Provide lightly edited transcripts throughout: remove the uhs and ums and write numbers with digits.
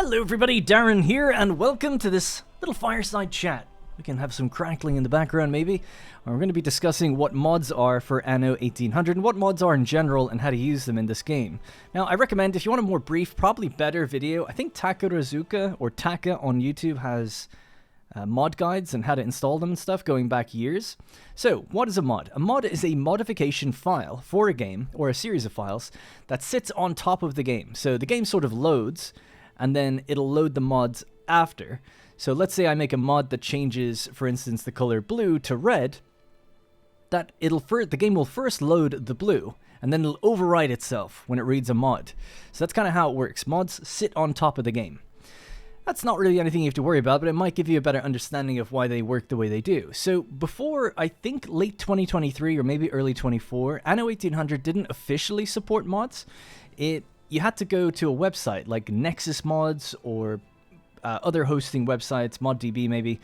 Hello everybody, Darren here, and welcome to this little fireside chat. We can have some crackling in the background maybe. We're going to be discussing what mods are for Anno 1800 and what mods are in general and how to use them in this game. Now, I recommend if you want a more brief, probably better video, I think Takarazuka or Taka on YouTube has mod guides and how to install them and stuff going back years. So, what is a mod? A mod is a modification file for a game or a series of files that sits on top of the game. So the game sort of loads and then it'll load the mods after. So let's say I make a mod that changes, for instance, the color blue to red. The game will first load the blue, and then it'll override itself when it reads a mod. So that's kind of how it works. Mods sit on top of the game. That's not really anything you have to worry about, but it might give you a better understanding of why they work the way they do. So before, I think, late 2023 or maybe early 24, Anno 1800 didn't officially support mods. You had to go to a website like Nexus Mods or other hosting websites, ModDB maybe,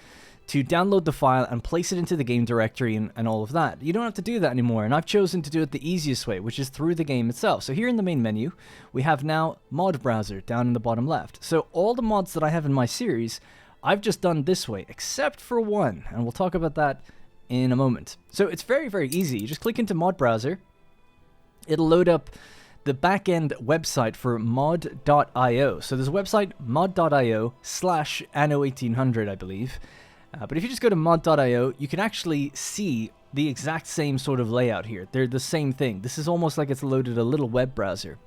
to download the file and place it into the game directory and all of that. You don't have to do that anymore, and I've chosen to do it the easiest way, which is through the game itself. So here in the main menu, we have now Mod Browser down in the bottom left. So all the mods that I have in my series, I've just done this way, except for one, and we'll talk about that in a moment. So it's very, very easy. You just click into Mod Browser. It'll load up the backend website for mod.io. So there's a website, mod.io/Anno1800, I believe. But if you just go to mod.io, you can actually see the exact same sort of layout here. They're the same thing. This is almost like it's loaded a little web browser.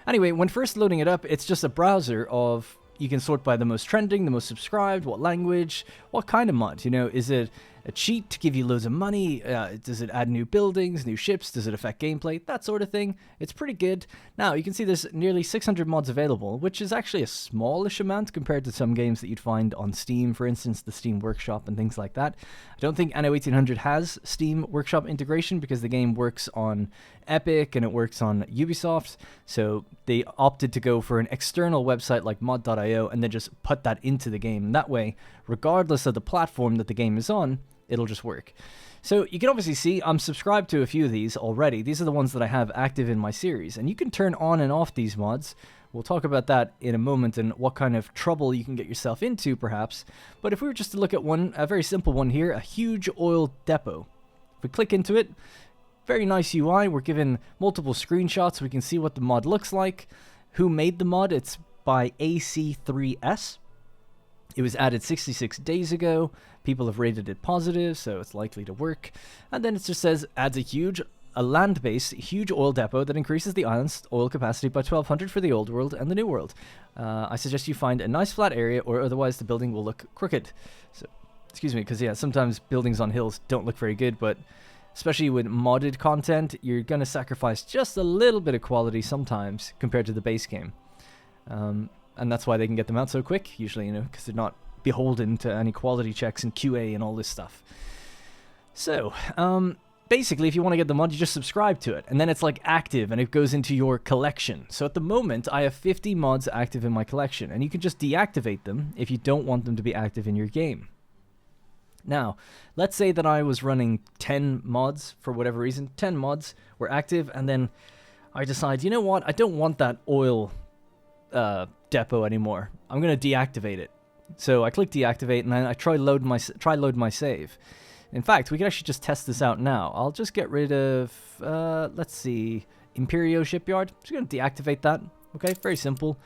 Anyway, when first loading it up, it's just a browser of, you can sort by the most trending, the most subscribed, what language, what kind of mod. You know, is it a cheat to give you loads of money? Does it add new buildings, new ships? Does it affect gameplay? That sort of thing. It's pretty good. Now, you can see there's nearly 600 mods available, which is actually a smallish amount compared to some games that you'd find on Steam, for instance, the Steam Workshop and things like that. I don't think Anno 1800 has Steam Workshop integration because the game works on Epic and it works on Ubisoft, so they opted to go for an external website like mod.io and then just put that into the game. And that way, regardless of the platform that the game is on, it'll just work. So you can obviously see I'm subscribed to a few of these already. These are the ones that I have active in my series, and you can turn on and off these mods. We'll talk about that in a moment and what kind of trouble you can get yourself into perhaps. But if we were just to look at one, a very simple one here, a huge oil depot. If we click into it, very nice UI. We're given multiple screenshots so we can see what the mod looks like. Who made the mod? It's by AC3S. It was added 66 days ago. People have rated it positive, so it's likely to work. And then it just says, adds a land-based, huge oil depot that increases the island's oil capacity by 1,200 for the old world and the new world. I suggest you find a nice flat area, or otherwise the building will look crooked. So, excuse me, because yeah, sometimes buildings on hills don't look very good, but especially with modded content, you're going to sacrifice just a little bit of quality sometimes compared to the base game. And that's why they can get them out so quick, usually, you know, because they're not beholden to any quality checks and QA and all this stuff. So, basically, if you want to get the mod, you just subscribe to it, and then it's like active, and it goes into your collection. So at the moment, I have 50 mods active in my collection, and you can just deactivate them if you don't want them to be active in your game. Now, let's say that I was running 10 mods for whatever reason. 10 mods were active, and then I decide, you know what, I don't want that oil depot anymore. I'm going to deactivate it. So I click deactivate, and then I try load my save. In fact, we can actually just test this out now. I'll just get rid of, let's see, Imperio Shipyard. Just going to deactivate that. Okay, very simple.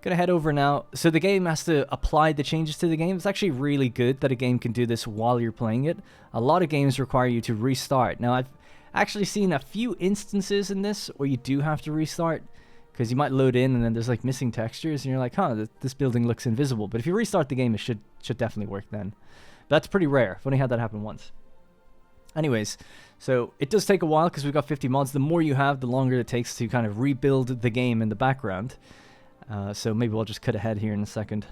Gonna head over now. So the game has to apply the changes to the game. It's actually really good that a game can do this while you're playing it. A lot of games require you to restart. Now, I've actually seen a few instances in this where you do have to restart, because you might load in and then there's like missing textures and you're like, huh, this building looks invisible. But if you restart the game, it should definitely work then. But that's pretty rare. I've only had that happen once. Anyways, so it does take a while because we've got 50 mods. The more you have, the longer it takes to kind of rebuild the game in the background. So maybe we'll just cut ahead here in a second.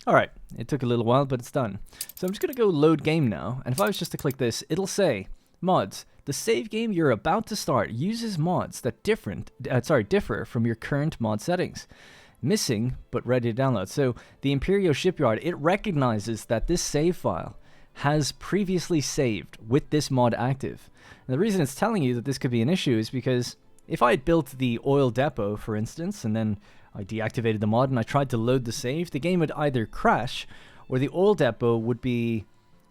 Alright, it took a little while, but it's done. So I'm just going to go load game now, and if I was just to click this, it'll say, mods, the save game you're about to start uses mods that differ from your current mod settings. Missing, but ready to download. So the Imperio Shipyard, it recognizes that this save file has previously saved with this mod active. And the reason it's telling you that this could be an issue is because if I had built the oil depot, for instance, and then I deactivated the mod and I tried to load the save, the game would either crash or the oil depot would be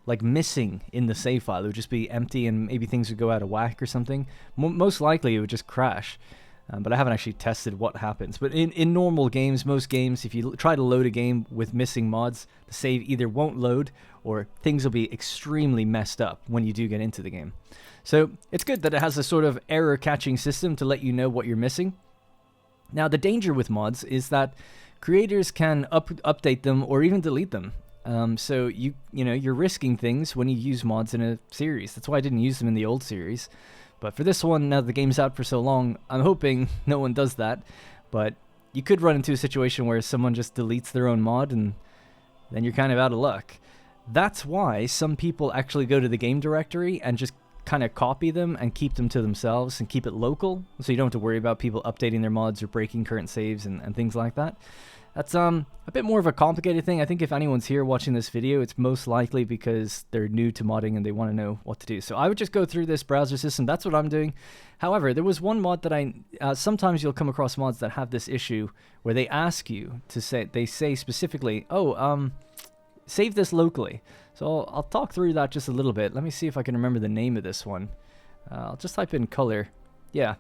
like missing in the save file. It would just be empty and maybe things would go out of whack or something. Most likely it would just crash. But I haven't actually tested what happens. But in normal games, most games, if you try to load a game with missing mods, the save either won't load or things will be extremely messed up when you do get into the game. So it's good that it has a sort of error catching system to let you know what you're missing. Now, the danger with mods is that creators can update them or even delete them. So you're risking things when you use mods in a series. That's why I didn't use them in the old series. But for this one, now the game's out for so long, I'm hoping no one does that. But you could run into a situation where someone just deletes their own mod and then you're kind of out of luck. That's why some people actually go to the game directory and just kind of copy them and keep them to themselves and keep it local, so you don't have to worry about people updating their mods or breaking current saves and things like that. That's a bit more of a complicated thing. I think if anyone's here watching this video, it's most likely because they're new to modding and they want to know what to do. So I would just go through this browser system. That's what I'm doing. However, there was one mod that sometimes you'll come across mods that have this issue where they ask you to say specifically, save this locally. So I'll talk through that just a little bit. Let me see if I can remember the name of this one. I'll just type in color. Yeah.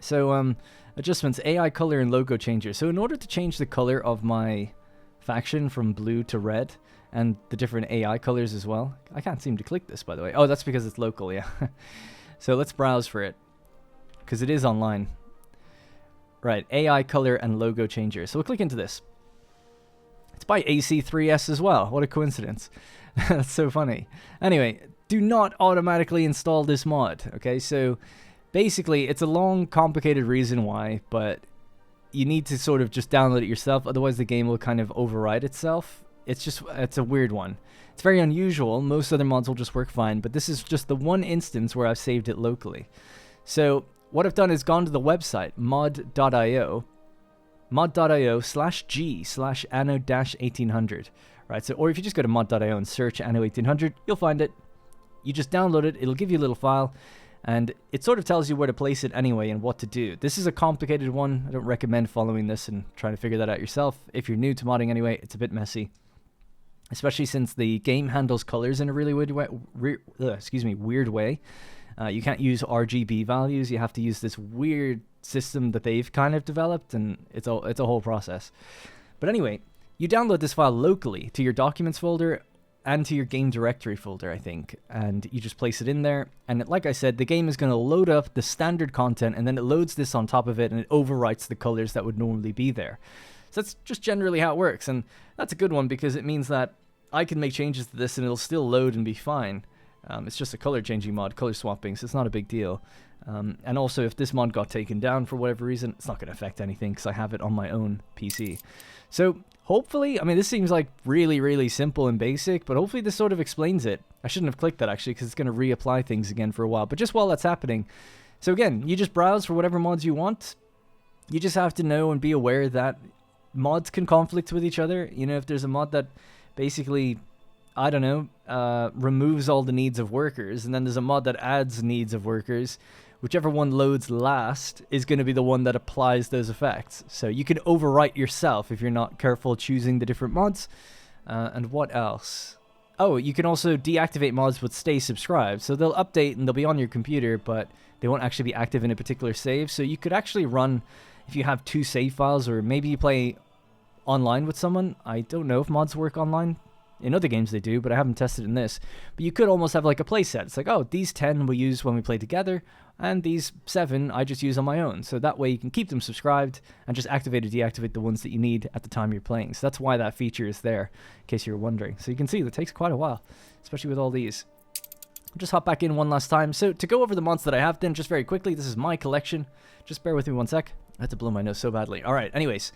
So adjustments, AI color and logo changer. So in order to change the color of my faction from blue to red and the different AI colors as well. I can't seem to click this, by the way. Oh, that's because it's local, yeah. So let's browse for it because it is online. Right, AI color and logo changer. So we'll click into this. It's by AC3S as well. What a coincidence. That's so funny. Anyway, do not automatically install this mod. Okay, so basically it's a long, complicated reason why, but you need to sort of just download it yourself. Otherwise the game will kind of override itself. It's a weird one. It's very unusual. Most other mods will just work fine, but this is just the one instance where I've saved it locally. So what I've done is gone to the website, mod.io mod.io/g/anno-1800, right? So, or if you just go to mod.io and search Anno 1800, you'll find it. You just download it, it'll give you a little file, and it sort of tells you where to place it anyway and what to do. This is a complicated one. I don't recommend following this and trying to figure that out yourself. If you're new to modding anyway, it's a bit messy, especially since the game handles colors in a really weird way. You can't use RGB values. You have to use this weird system that they've kind of developed, and it's a whole process. But anyway, you download this file locally to your documents folder and to your game directory folder, I think, and you just place it in there. And like I said, the game is going to load up the standard content, and then it loads this on top of it, and it overwrites the colors that would normally be there. So that's just generally how it works, and that's a good one because it means that I can make changes to this and it'll still load and be fine. It's just a color changing mod, color swapping, so it's not a big deal. And also, if this mod got taken down for whatever reason, it's not going to affect anything because I have it on my own PC. So hopefully, I mean, this seems like really, really simple and basic, but hopefully this sort of explains it. I shouldn't have clicked that actually because it's going to reapply things again for a while. But just while that's happening, so again, you just browse for whatever mods you want. You just have to know and be aware that mods can conflict with each other. You know, if there's a mod that basically, I don't know, removes all the needs of workers, and then there's a mod that adds needs of workers, whichever one loads last is going to be the one that applies those effects. So you can overwrite yourself if you're not careful choosing the different mods. And what else? Oh, you can also deactivate mods but stay subscribed. So they'll update and they'll be on your computer, but they won't actually be active in a particular save. So you could actually run, if you have two save files, or maybe you play online with someone. I don't know if mods work online. In other games they do, but I haven't tested in this. But you could almost have like a playset. It's like, oh, these 10 we use when we play together, and these 7 I just use on my own. So that way you can keep them subscribed and just activate or deactivate the ones that you need at the time you're playing. So that's why that feature is there, in case you're wondering. So you can see that takes quite a while, especially with all these. I'll just hop back in one last time. So to go over the mods that I have then, just very quickly, this is my collection. Just bear with me one sec. I had to blow my nose so badly. All right, anyways.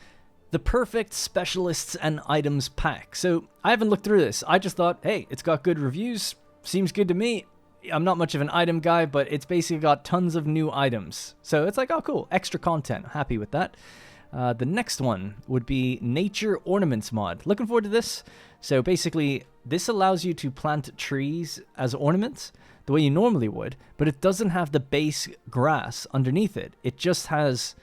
The perfect specialists and items pack. So I haven't looked through this. I just thought, hey, it's got good reviews. Seems good to me. I'm not much of an item guy, but it's basically got tons of new items. So it's like, oh, cool. Extra content. Happy with that. The next one would be Nature Ornaments mod. Looking forward to this. So basically, this allows you to plant trees as ornaments the way you normally would, but it doesn't have the base grass underneath it. It just has,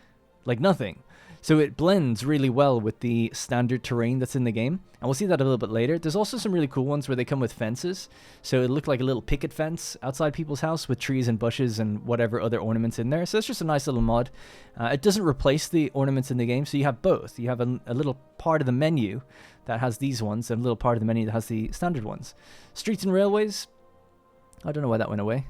like, nothing. So it blends really well with the standard terrain that's in the game. And we'll see that a little bit later. There's also some really cool ones where they come with fences. So it looked like a little picket fence outside people's house with trees and bushes and whatever other ornaments in there. So it's just a nice little mod. It doesn't replace the ornaments in the game, so you have both. You have a little part of the menu that has these ones and a little part of the menu that has the standard ones. Streets and railways. I don't know why that went away.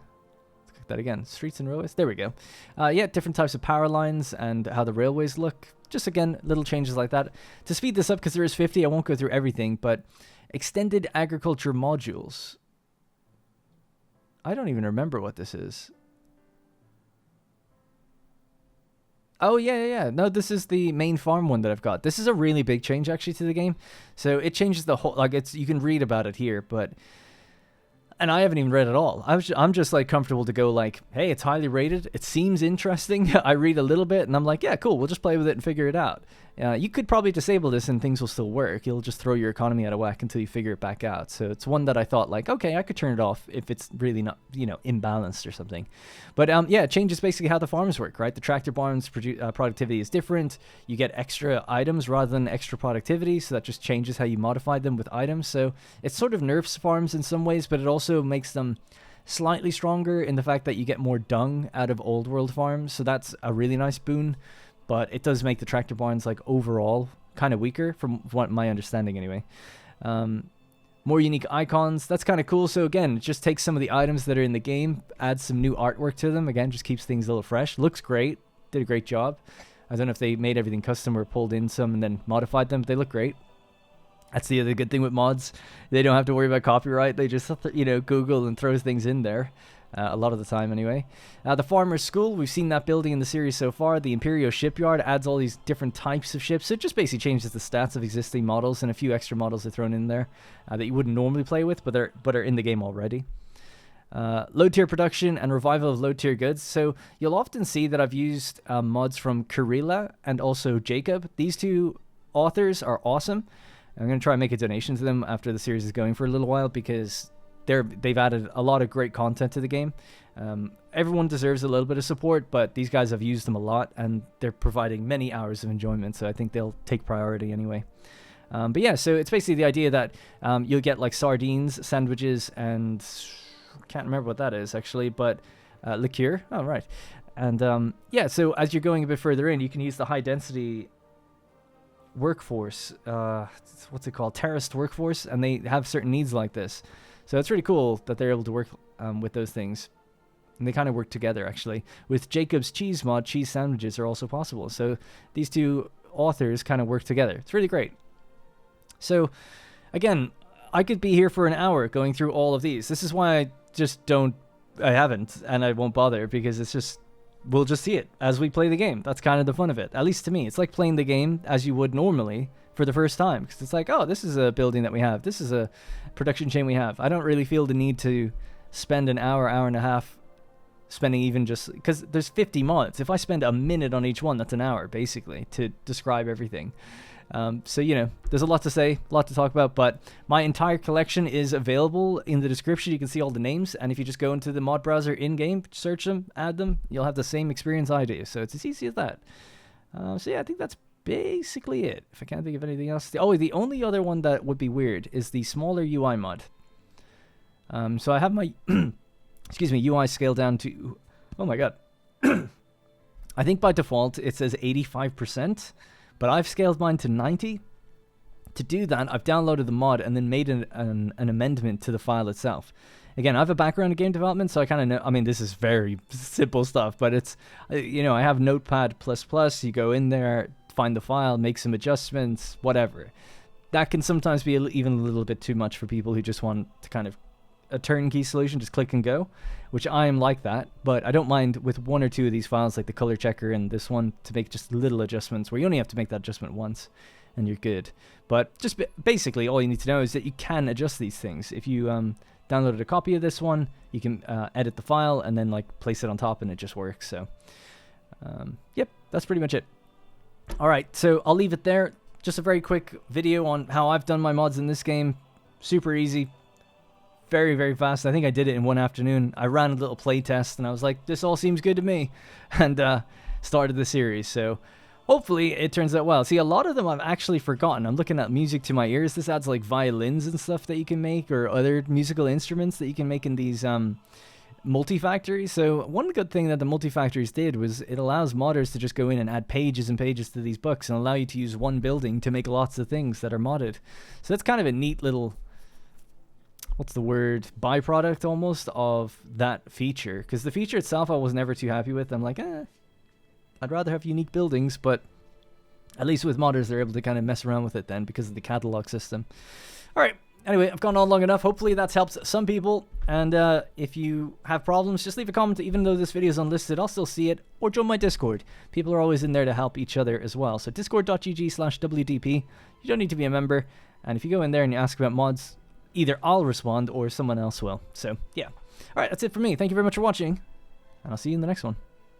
That again, streets and railways, there we go. Yeah, different types of power lines and how the railways look. Just again, little changes like that. To speed this up, because there is 50, I won't go through everything, but extended agriculture modules. I don't even remember what this is. Oh, yeah. No, this is the main farm one that I've got. This is a really big change, actually, to the game. So it changes the whole, like, you can read about it here, but... And I haven't even read it all. I'm just like comfortable to go like, hey, it's highly rated. It seems interesting. I read a little bit and I'm like, yeah, cool. We'll just play with it and figure it out. You could probably disable this and things will still work. You'll just throw your economy out of whack until you figure it back out. So it's one that I thought like, okay, I could turn it off if it's really not, imbalanced or something. But yeah, it changes basically how the farms work, right? The tractor barns productivity is different. You get extra items rather than extra productivity. So that just changes how you modify them with items. So it sort of nerfs farms in some ways, but it also makes them slightly stronger in the fact that you get more dung out of old world farms. So that's a really nice boon. But it does make the tractor barns, like, overall kind of weaker, from what my understanding anyway. More unique icons. That's kind of cool. So, again, it just takes some of the items that are in the game, adds some new artwork to them. Again, just keeps things a little fresh. Looks great. Did a great job. I don't know if they made everything custom or pulled in some and then modified them. But they look great. That's the other good thing with mods. They don't have to worry about copyright. They just, Google and throw things in there. A lot of the time, anyway. The Farmer's School, we've seen that building in the series so far. The Imperial Shipyard adds all these different types of ships. So it just basically changes the stats of existing models, and a few extra models are thrown in there that you wouldn't normally play with, but are in the game already. Low tier production and revival of low tier goods. So you'll often see that I've used mods from Kurila and also Jakob. These two authors are awesome. I'm going to try and make a donation to them after the series is going for a little while, because they've added a lot of great content to the game. Everyone deserves a little bit of support, but these guys have used them a lot, and they're providing many hours of enjoyment, so I think they'll take priority anyway. But yeah, so it's basically the idea that you'll get like sardines, sandwiches, and can't remember what that is actually, but liqueur. Oh, right. And yeah, so as you're going a bit further in, you can use the high density workforce. What's it called? Terraced workforce, and they have certain needs like this. So it's really cool that they're able to work with those things. And they kind of work together, actually. With Jacob's cheese mod, cheese sandwiches are also possible. So these two authors kind of work together. It's really great. So, again, I could be here for an hour going through all of these. This is why I haven't, and I won't bother, because it's just, we'll just see it as we play the game. That's kind of the fun of it, at least to me. It's like playing the game as you would normally for the first time, because it's like, oh, this is a building that we have, this is a production chain we have. I don't really feel the need to spend an hour and a half spending even just, because there's 50 mods. If I spend a minute on each one, that's an hour basically to describe everything. So there's a lot to say, a lot to talk about, but my entire collection is available in the description. You can see all the names, and if you just go into the mod browser in-game, search them, add them, you'll have the same experience I do. So it's as easy as that. So yeah, I think that's basically it. If I can't think of anything else. The only other one that would be weird is the smaller UI mod. So I have my UI scaled down to, oh my god. I think by default it says 85%, but I've scaled mine to 90. To do that, I've downloaded the mod and then made an amendment to the file itself. Again, I have a background in game development, so I kind of know, I mean, this is very simple stuff, but it's, I have Notepad++, you go in there, find the file, make some adjustments, whatever. That can sometimes be even a little bit too much for people who just want to kind of a turnkey solution, just click and go, which I am like that, but I don't mind with one or two of these files, like the color checker and this one, to make just little adjustments where you only have to make that adjustment once and you're good. But just basically all you need to know is that you can adjust these things. If you downloaded a copy of this one, you can edit the file and then like place it on top and it just works. So yep, that's pretty much it. All right, so I'll leave it there. Just a very quick video on how I've done my mods in this game. Super easy, very, very fast. I think I did it in one afternoon. I ran a little play test and I was like, this all seems good to me, and started the series. So hopefully it turns out well. See, a lot of them I've actually forgotten. I'm looking at music to my ears. This adds like violins and stuff that you can make, or other musical instruments that you can make in these multi-factories. So one good thing that the multi-factories did was it allows modders to just go in and add pages and pages to these books and allow you to use one building to make lots of things that are modded. So that's kind of a neat little, what's the word, byproduct almost of that feature. Because the feature itself I was never too happy with. I'm like, I'd rather have unique buildings, but at least with modders they're able to kind of mess around with it then because of the catalog system. Alright, anyway, I've gone on long enough. Hopefully that's helped some people. And if you have problems, just leave a comment. Even though this video is unlisted, I'll still see it. Or join my Discord. People are always in there to help each other as well. So discord.gg/WDP. You don't need to be a member. And if you go in there and you ask about mods, either I'll respond or someone else will. So, yeah. Alright, that's it for me. Thank you very much for watching. And I'll see you in the next one.